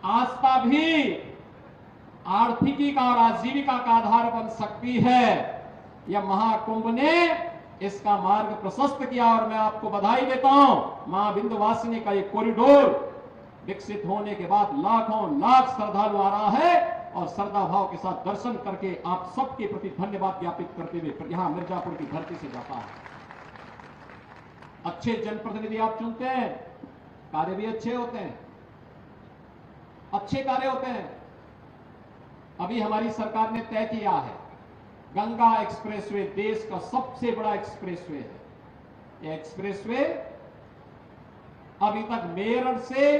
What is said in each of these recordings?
आस्था भी आर्थिकी का और आजीविका का आधार बन सकती है। यह महाकुंभ ने इसका मार्ग प्रशस्त किया और मैं आपको बधाई देता हूं। मां विंध्यवासिनी का ये कॉरिडोर विकसित होने के बाद लाखों लाख श्रद्धालु आ रहा है और श्रद्धा भाव के साथ दर्शन करके आप सबके प्रति धन्यवाद ज्ञापित करते हुए यहां मिर्जापुर की धरती से जाता है। अच्छे जनप्रतिनिधि आप चुनते हैं, कार्य भी अच्छे होते हैं, अच्छे कार्य होते हैं। अभी हमारी सरकार ने तय किया है गंगा एक्सप्रेसवे देश का सबसे बड़ा एक्सप्रेसवे है। यह एक्सप्रेसवे अभी तक मेरठ से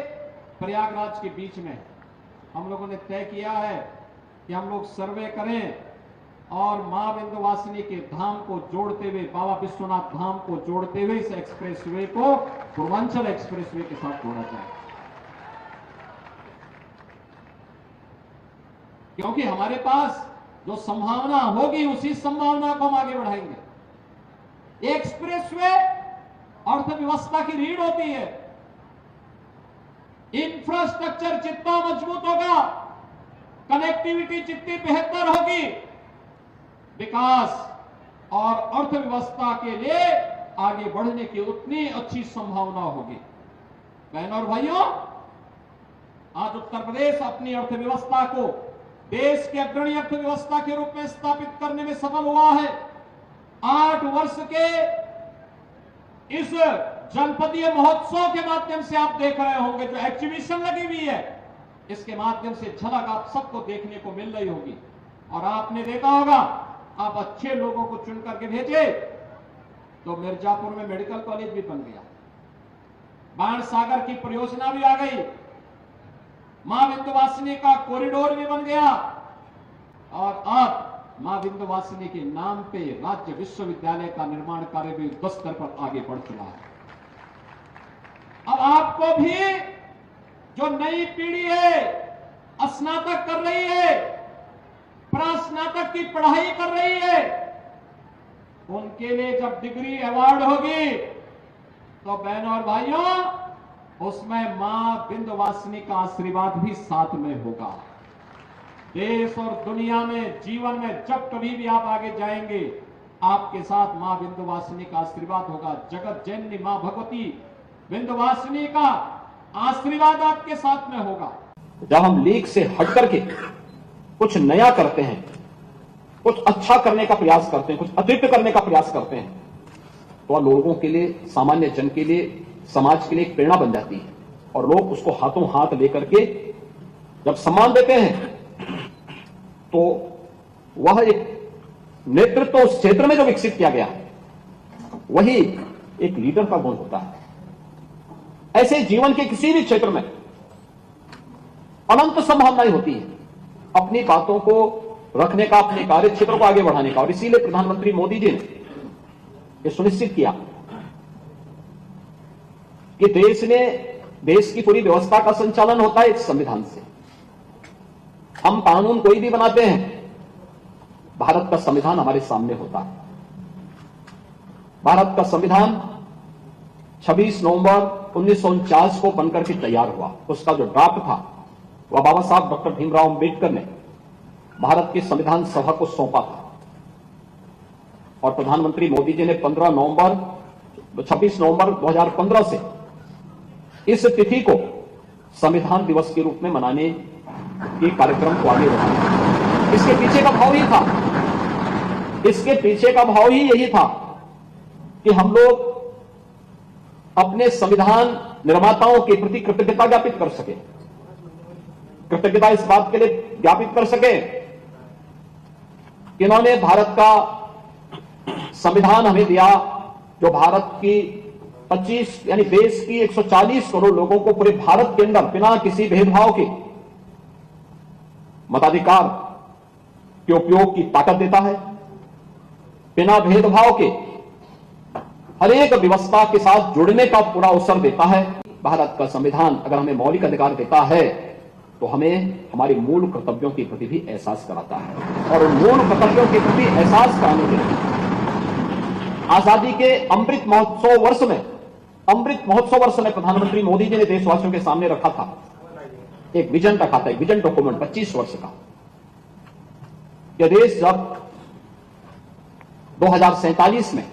प्रयागराज के बीच में हम लोगों ने तय किया है कि हम लोग सर्वे करें और मां विंध्यवासिनी के धाम को जोड़ते हुए, बाबा विश्वनाथ धाम को जोड़ते हुए इस एक्सप्रेसवे को पूर्वांचल एक्सप्रेसवे के साथ जोड़ा जाए, क्योंकि हमारे पास जो संभावना होगी उसी संभावना को हम आगे बढ़ाएंगे। एक्सप्रेसवे अर्थव्यवस्था की रीढ़ होती है। इंफ्रास्ट्रक्चर जितना मजबूत होगा, कनेक्टिविटी जितनी बेहतर होगी, विकास और अर्थव्यवस्था के लिए आगे बढ़ने की उतनी अच्छी संभावना होगी। बहनों और भाइयों, आज उत्तर प्रदेश अपनी अर्थव्यवस्था को देश की अग्रणी अर्थव्यवस्था के रूप में स्थापित करने में सफल हुआ है। 8 वर्ष के इस जनपदीय महोत्सव के माध्यम से आप देख रहे होंगे, जो एग्जीबिशन लगी हुई है, इसके माध्यम से झलक आप सबको देखने को मिल रही होगी। और आपने देखा होगा, आप अच्छे लोगों को चुन करके भेजे तो मिर्जापुर में मेडिकल कॉलेज भी बन गया, बाणसागर की परियोजना भी आ गई, मां विंध्यवासिनी का कॉरिडोर भी बन गया और अब मां विंध्यवासिनी के नाम पे राज्य विश्वविद्यालय का निर्माण कार्य भी युद्ध स्तर पर आगे बढ़ चुका है। अब आपको भी जो नई पीढ़ी है, स्नातक कर रही है, प्रास्नातक की पढ़ाई कर रही है, उनके लिए जब डिग्री अवार्ड होगी तो बहनों और भाइयों, उसमें मां विंध्यवासिनी का आशीर्वाद भी साथ में होगा। देश और दुनिया में, जीवन में जब कभी भी आप आगे जाएंगे, आपके साथ मां विंध्यवासिनी का आशीर्वाद होगा। जगत जननी मां भगवती विंध्यवासिनी का आशीर्वाद आपके साथ में होगा। जब हम लीक से हट करके कुछ नया करते हैं, कुछ अच्छा करने का प्रयास करते हैं, कुछ अतिरिक्त करने का प्रयास करते हैं, तो लोगों के लिए, सामान्य जन के लिए, समाज के लिए एक प्रेरणा बन जाती है और लोग उसको हाथों हाथ लेकर के जब सम्मान देते हैं तो वह एक नेतृत्व उस क्षेत्र में जो विकसित किया गया है वही एक लीडर का गुण होता है। ऐसे जीवन के किसी भी क्षेत्र में अनंत संभावनाएं होती है अपनी बातों को रखने का, अपने कार्य क्षेत्र को आगे बढ़ाने का। और इसीलिए प्रधानमंत्री मोदी जी ने यह सुनिश्चित किया कि देश की पूरी व्यवस्था का संचालन होता है एक संविधान से। हम कानून कोई भी बनाते हैं, भारत का संविधान हमारे सामने होता है। भारत का संविधान 26 नवंबर 1949 को बनकर के तैयार हुआ। उसका जो ड्राफ्ट था वह बाबा साहब डॉक्टर भीमराव अंबेडकर ने भारत की संविधान सभा को सौंपा था और प्रधानमंत्री मोदी जी ने 26 नवंबर 2015 से इस तिथि को संविधान दिवस के रूप में मनाने के कार्यक्रम को आगे बढ़ाया। इसके पीछे का भाव ही था, इसके पीछे का भाव ही यही था कि हम लोग अपने संविधान निर्माताओं के प्रति कृतज्ञता ज्ञापित कर सके। कृतज्ञता इस बात के लिए ज्ञापित कर सके कि इन्होंने भारत का संविधान हमें दिया, जो भारत की 25 यानी देश की 140 करोड़ लोगों को पूरे भारत के अंदर बिना किसी भेदभाव के मताधिकार के उपयोग की ताकत देता है, बिना भेदभाव के हर एक व्यवस्था के साथ जुड़ने का पूरा अवसर देता है। भारत का संविधान अगर हमें मौलिक अधिकार देता है तो हमें हमारे मूल कर्तव्यों के प्रति भी एहसास कराता है। और उन मूल कर्तव्यों के प्रति एहसास कराने के लिए आजादी के अमृत महोत्सव वर्ष में प्रधानमंत्री मोदी जी ने देशवासियों के सामने रखा था एक विजन रखा था, एक विजन डॉक्यूमेंट 25 वर्ष का। यह देश जब 2047 में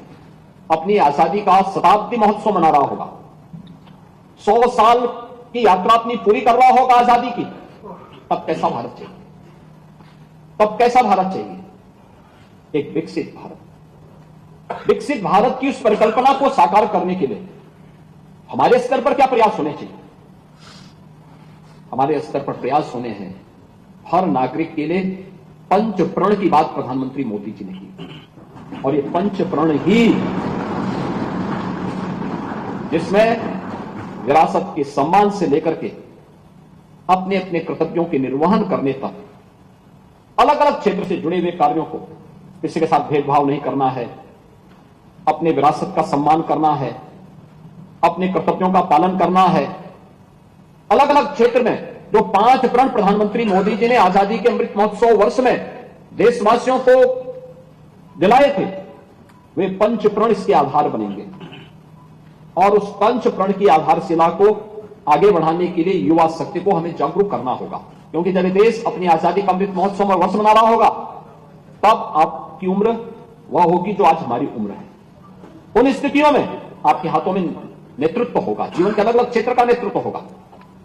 अपनी आजादी का शताब्दी महोत्सव मना रहा होगा, 100 साल की यात्रा अपनी पूरी कर रहा होगा आजादी की, तब कैसा भारत चाहिए? तब कैसा भारत चाहिए? एक विकसित भारत। विकसित भारत की उस परिकल्पना को साकार करने के लिए हमारे स्तर पर क्या प्रयास होने चाहिए? हमारे स्तर पर प्रयास होने हैं हर नागरिक के लिए पंच प्रण की बात प्रधानमंत्री मोदी जी ने की, और ये पंच प्रण ही जिसमें विरासत के सम्मान से लेकर के अपने अपने कर्तव्यों के निर्वहन करने तक अलग अलग क्षेत्र से जुड़े हुए कार्यों को, किसी के साथ भेदभाव नहीं करना है, अपने विरासत का सम्मान करना है, अपने कर्तव्यों का पालन करना है। अलग अलग क्षेत्र में जो 5 प्रण प्रधानमंत्री मोदी जी ने आजादी के अमृत महोत्सव वर्ष में देशवासियों को दिलाए थे, वे पंच प्रण इसके आधार बनेंगे। और उस पंच प्रण की आधारशिला को आगे बढ़ाने के लिए युवा शक्ति को हमें जागरूक करना होगा, क्योंकि जब देश अपनी आजादी का अमृत महोत्सव में वर्ष मना रहा होगा, तब आपकी उम्र वह होगी जो आज हमारी उम्र है। उन स्थितियों में आपके हाथों में नेतृत्व होगा, जीवन के अलग अलग क्षेत्र का नेतृत्व होगा।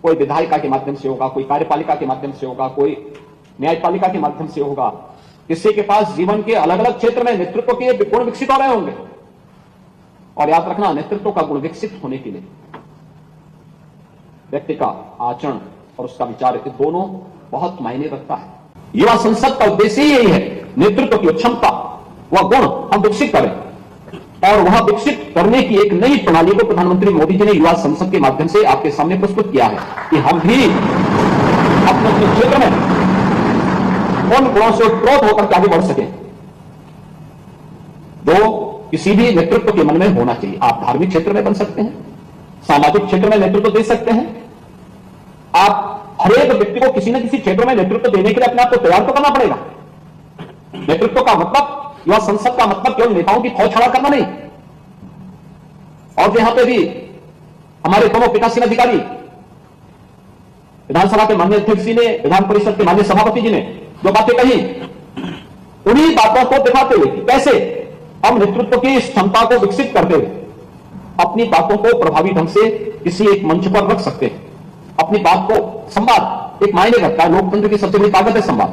कोई विधायिका के माध्यम से होगा, कोई कार्यपालिका के माध्यम से होगा, कोई न्यायपालिका के माध्यम से होगा। किसी के पास जीवन के अलग अलग क्षेत्र में नेतृत्व के गुण विकसित हो रहे होंगे। और याद रखना, नेतृत्व का गुण विकसित होने के लिए व्यक्ति का आचरण और उसका विचार, ये दोनों बहुत मायने रखता है। युवा संसद का उद्देश्य यही है, नेतृत्व की क्षमता, वह गुण हम विकसित करें, और वह विकसित करने की एक नई प्रणाली को प्रधानमंत्री मोदी जी ने युवा संसद के माध्यम से आपके सामने प्रस्तुत किया है कि हम भी अपने अपने क्षेत्र में उन गुणों से उत्प्रोत होकर आगे बढ़ सकें जो किसी भी नेतृत्व के मन में होना चाहिए। आप धार्मिक क्षेत्र में बन सकते हैं, सामाजिक क्षेत्र में नेतृत्व दे सकते हैं। आप हर एक व्यक्ति को किसी न किसी क्षेत्र में नेतृत्व देने के लिए अपने आप को तैयार तो करना पड़ेगा। नेतृत्व का मतलब, युवा संसद का मतलब केवल नेताओं की फौज खड़ा करना नहीं। और यहां पे भी हमारे दोनों पीठासीन अधिकारी, विधानसभा के माननीय अध्यक्ष जी ने, विधान परिषद के माननीय सभापति जी ने जो बातें कही, उन्हीं बातों को दिखाते हुए कैसे हम नेतृत्व की इस क्षमता को विकसित करते हुए अपनी बातों को प्रभावी ढंग से किसी एक मंच पर रख सकते हैं। अपनी बात को, संवाद एक मायने रखता है, लोकतंत्र की सबसे बड़ी ताकत है संवाद।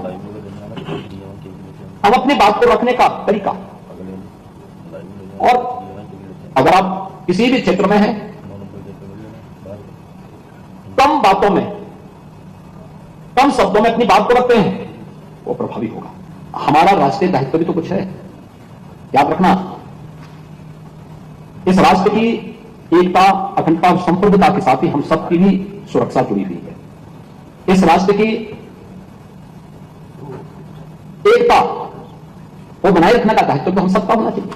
अब अपनी बात को रखने का तरीका, और अगर आप किसी भी क्षेत्र में हैं, कम बातों में, कम शब्दों में अपनी बात को रखते हैं, वो प्रभावी होगा। हमारा राष्ट्रीय दायित्व भी तो कुछ है, याद रखना। इस राष्ट्र की एकता, अखंडता और संप्रभुता के साथ ही हम सबकी भी सुरक्षा जुड़ी हुई है। इस राष्ट्र की एकता को बनाए रखने का दायित्व तो हम सबका होना चाहिए।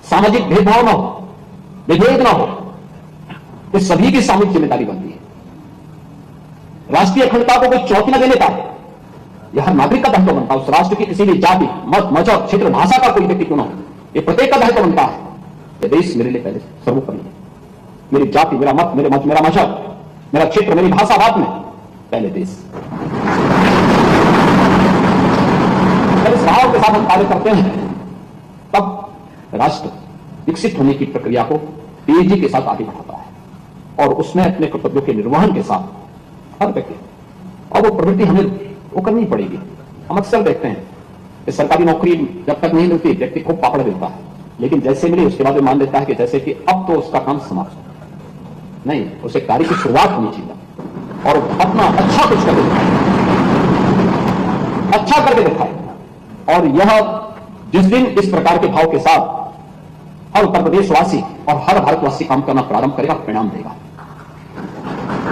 सामाजिक भेदभाव न हो, विभेद न हो, ये सभी की सामूहिक जिम्मेदारी बनती है। राष्ट्रीय अखंडता को कोई चौंकी न देने का यह हर नागरिक का दायित्व बनता है। उस राष्ट्र की किसी भी जाति, मत, मजहब, क्षेत्र, भाषा का कोई व्यक्ति क्यों न हो, ये प्रत्येक का दायित्व बनता है। ये देश मेरे लिए पहले सर्वोपरि है। मेरी जाति, मेरा मत, मेरा मजहब, मेरा क्षेत्र, मेरी भाषा, बात में पहले देश। जब इस भाव के साथ हम कार्य करते हैं, तब राष्ट्र विकसित होने की प्रक्रिया को तेजी के साथ आगे बढ़ाता है, और उसमें अपने कर्तव्यों के निर्वहन के साथ हर व्यक्ति, और वो प्रवृत्ति हमें वो करनी पड़ेगी। हम अक्सर देखते हैं कि सरकारी नौकरी जब तक नहीं मिलती, व्यक्ति खूब पापड़ देता है, लेकिन जैसे मिली उसके बाद वो मान लेता है कि जैसे कि अब तो उसका काम समाप्त। नहीं, उसे कार्य की शुरुआत होनी चाहिए और अपना अच्छा कुछ करके दिखाए, अच्छा करके दिखाए। और यह जिस दिन इस प्रकार के भाव के साथ हर उत्तर प्रदेशवासी और हर भारतवासी काम करना प्रारंभ करेगा, परिणाम देगा।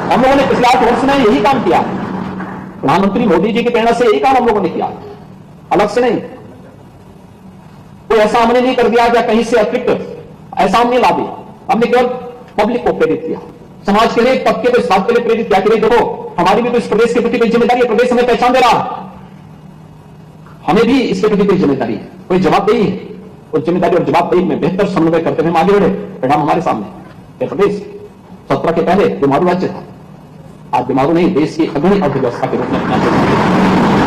हम लोगों ने पिछले 8 वर्ष में यही काम किया, प्रधानमंत्री मोदी जी की प्रेरणा से यही काम हम लोगों ने किया, अलग से नहीं। कोई ऐसा हमने नहीं कर दिया या कहीं से अतिरिक्त ऐसा हमने ला दिया। हमने केवल पब्लिक को प्रेरित किया, समाज के लिए, तबके को इस बात के लिए प्रेरित किया कि नहीं देखो, हमारी भी तो इस प्रदेश के प्रति कोई जिम्मेदारी है, प्रदेश हमें पहचान दे रहा है, हमें भी इसके प्रति कोई जिम्मेदारी है, कोई जवाबदेही है। उस जिम्मेदारी और जवाबदेही में बेहतर समन्वय करते हुए हम आगे बढ़े, परिणाम हमारे सामने। प्रदेश 17 के पहले बीमारू राज्य था, आज बीमारू नहीं, देश की अग्रणी अर्थव्यवस्था के रूप में अपना